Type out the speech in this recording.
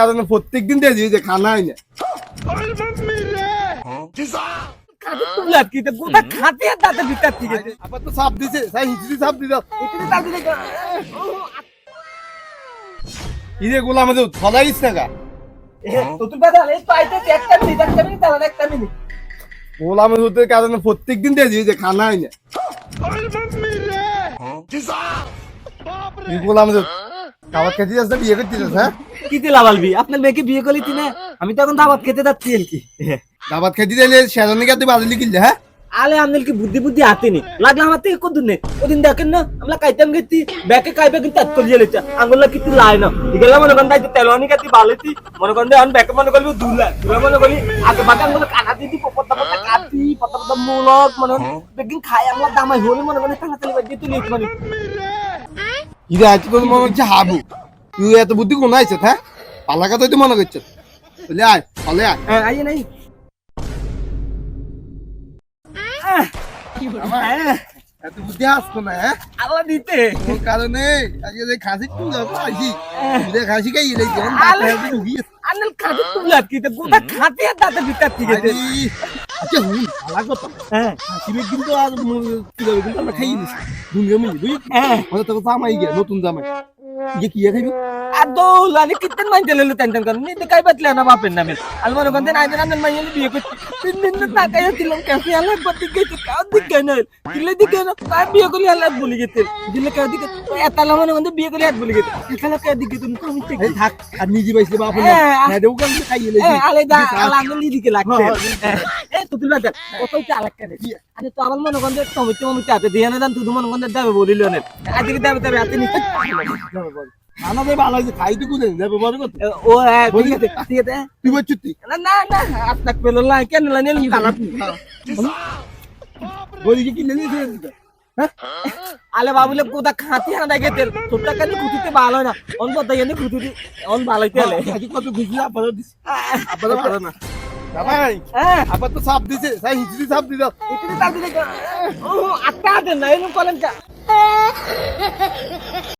কারণ প্রত্যেকদিন দিয়ে দিই যে খানা হয় না আবার তো সাপ দিছে সাপ দিল ইরে গোলা আমাদের ফলাইস না গা গোলা আমাদের কারণ প্রত্যেকদিন দিয়ে দিই যে খানা হয় না গোলা আমাদের খাবার খেতে যাস না বিয়ে করতে যাস হ্যাঁ কি দিলা বলবি আপনার মেয়েকে বিয়ে করলি তিনে আমি তো এখন দাওয়াত খেতে যাচ্ছি আর কি দাবাত খেতে যাইলে সেজন্য কি তুই বাজলি কিনলে হ্যাঁ আলে আমনেল কি বুদ্ধি হাতেনি লাগলা আমার থেকে কত নে ওদিন দেখেন না আমরা কাইতাম গেছি ব্যাকে কাইবে কিন্তু তাত করে লেছে আঙ্গুলা কিছু লাই না এগুলা মনে করেন তাই তেলনি কাটি বালেছি মনে করেন এখন ব্যাকে মনে করবি দুলা মনে করি আগে বাটা আঙ্গুলা কাটা দিদি পপটা কাটি পপটা মুলক মনে বেগিন খাই আমরা দামাই হলে মনে করেন তাড়াতাড়ি বাজি তুই লিখ মানে ইরে আজ তোর মনে হচ্ছে হাবু তুই এত বুদ্ধি কোন আইছ হ্যাঁ পালাকা তুই তো মনে করছ বলে আয় চলে আয় আইয়ে নাই এত বুদ্ধি আসতো না হ্যাঁ আল্লাহ দিতে ওর কারণে আজকে যে খাসি তুই আইছি তুই খাসি খাই এলে কেমন আনল খাতে তুলা কি তো গোটা খাতে আর দাঁতে ভিতর থেকে আচ্ছা হুন পালাকা তো হ্যাঁ খাসিবে কিন্তু আর কি হবে কিন্তু আমরা খাই নিছি দুনিয়া মিলি বুঝলি হ্যাঁ ওটা তো জামাই গিয়া নতুন জামাই ये किया खाइबी अदो लाने कितने मन चले लो टेंशन कर नहीं तो कई बात लेना बाप ना मेरे अलमार गंदे ना दिन मैं ये भी कुछ तीन दिन तक काया तिलम कैसे अलग बत्ती गई तो का दिख गए ना तिले दिख गए ना का बिया को अलग बोली गए थे जिले का दिख एतला मन गंदे बिया को अलग बोली गए एतला का दिख तुम कम थे थाक आदमी जी बैसे बाप ना मैं देऊ का खाई ले आले दा अलग ली दिख लागते ए तो तुला जा কত চালাক করে আরে তো আমার মনে গন্ধে টমেটো মমিতে হাতে দিয়ে না দান তুই মনে গন্ধে দেবে বলিল না আজকে দেবে তবে হাতে নিতে খানা দে ভালো আছে খাইতে কুদে যাবে বড় কথা ও হ্যাঁ ঠিক আছে তুই বচ্চুতি না আপনার পেলো না কেন লানি খারাপ বলি কি কিনে নিয়ে হ্যাঁ আলে বাবুলে কোথা খাতি হানা গেতে তোটা কানি খুঁটিতে ভালো না অন কথা এনে খুঁটিতে অন ভালোইতে আলে আজকে কত খুশি আপাতত দিস আপাতত পারে না ভাই আবার তো সাপ দিছে সাই হিচি সাপ দিল এটা তার দিকে ও আটটা দেন না এরকম করেন